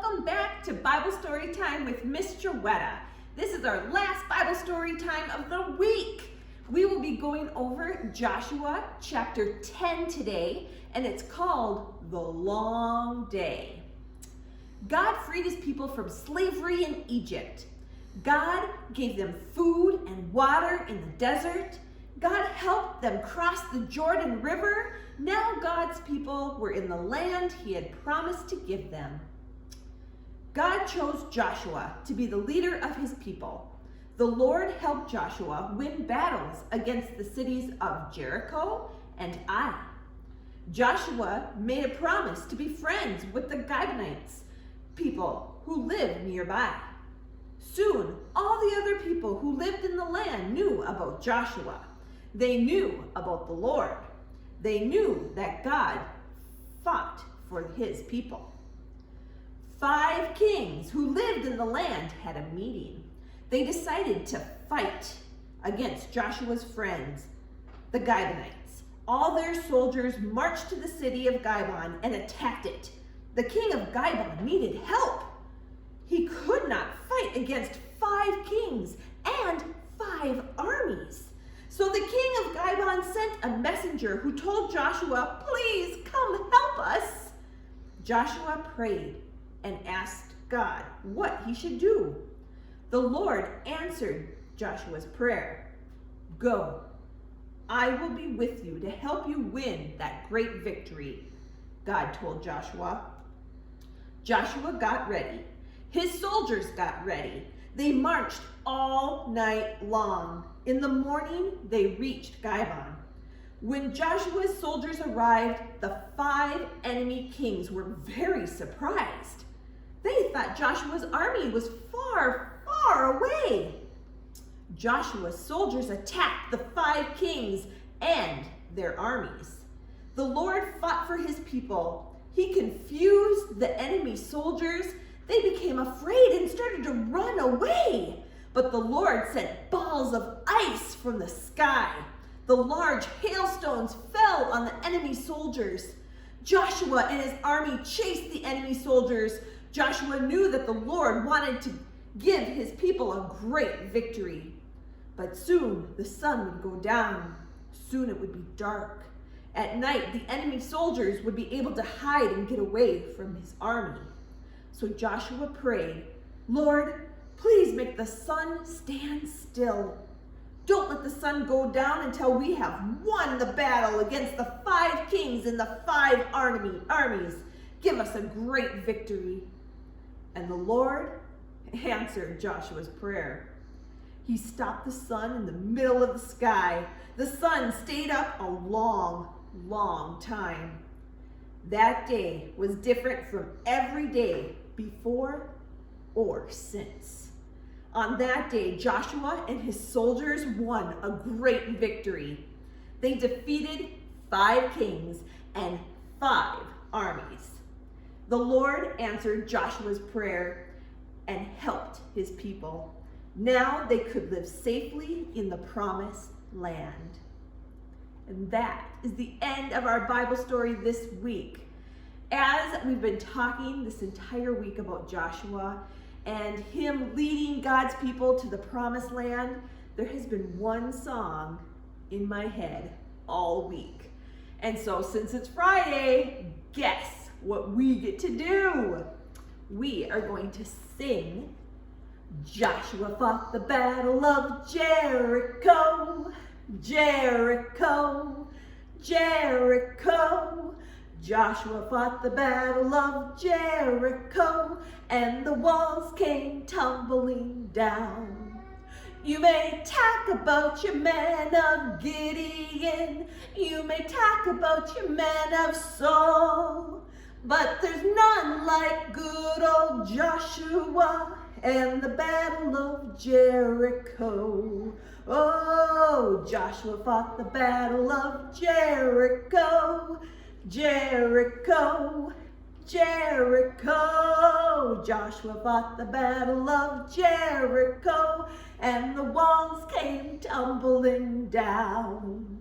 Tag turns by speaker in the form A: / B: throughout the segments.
A: welcome back to Bible Story Time with Miss Joetta. This is our last Bible Story Time of the week. We will be going over Joshua chapter 10 today, and it's called The Long Day. God freed his people from slavery in Egypt. God gave them food and water in the desert. God helped them cross the Jordan River. Now God's people were in the land he had promised to give them. God chose Joshua to be the leader of his people. The Lord helped Joshua win battles against the cities of Jericho and Ai. Joshua made a promise to be friends with the Gibeonites, people who lived nearby. Soon, all the other people who lived in the land knew about Joshua. They knew about the Lord. They knew that God fought for his people. 5 kings who lived in the land had a meeting. They decided to fight against Joshua's friends, the Gibeonites. All their soldiers marched to the city of Gibeon and attacked it. The king of Gibeon needed help. He could not fight against 5 kings and 5 armies. So the king of Gibeon sent a messenger who told Joshua, "Please come help us." Joshua prayed and asked God what he should do. The Lord answered Joshua's prayer. "Go, I will be with you to help you win that great victory," God told Joshua. Joshua got ready. His soldiers got ready. They marched all night long. In the morning, they reached Gibeon. When Joshua's soldiers arrived, the 5 enemy kings were very surprised. They thought Joshua's army was far, far away. Joshua's soldiers attacked the 5 kings and their armies. The Lord fought for his people. He confused the enemy soldiers. They became afraid and started to run away. But the Lord sent balls of ice from the sky. The large hailstones fell on the enemy soldiers. Joshua and his army chased the enemy soldiers. Joshua knew that the Lord wanted to give his people a great victory. But soon the sun would go down. Soon it would be dark. At night, the enemy soldiers would be able to hide and get away from his army. So Joshua prayed, "Lord, please make the sun stand still. Don't let the sun go down until we have won the battle against the 5 kings and the 5 armies. Give us a great victory." And the Lord answered Joshua's prayer. He stopped the sun in the middle of the sky. The sun stayed up a long, long time. That day was different from every day before or since. On that day, Joshua and his soldiers won a great victory. They defeated 5 kings and 5 armies. The Lord answered Joshua's prayer and helped his people. Now they could live safely in the promised land. And that is the end of our Bible story this week. As we've been talking this entire week about Joshua and him leading God's people to the promised land, there has been one song in my head all week. And so since it's Friday, guess what we get to do? We are going to sing Joshua fought the battle of Jericho, Jericho, Jericho. Joshua fought the battle of Jericho, and the walls came tumbling down. You may talk about your man of Gideon, you may talk about your man of Saul, but there's none like good old Joshua and the battle of Jericho. Oh, Joshua fought the battle of Jericho, Jericho, Jericho. Joshua fought the battle of Jericho, and the walls came tumbling down.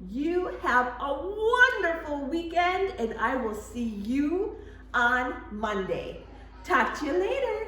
A: You have a wonderful weekend, and I will see you on Monday. Talk to you later.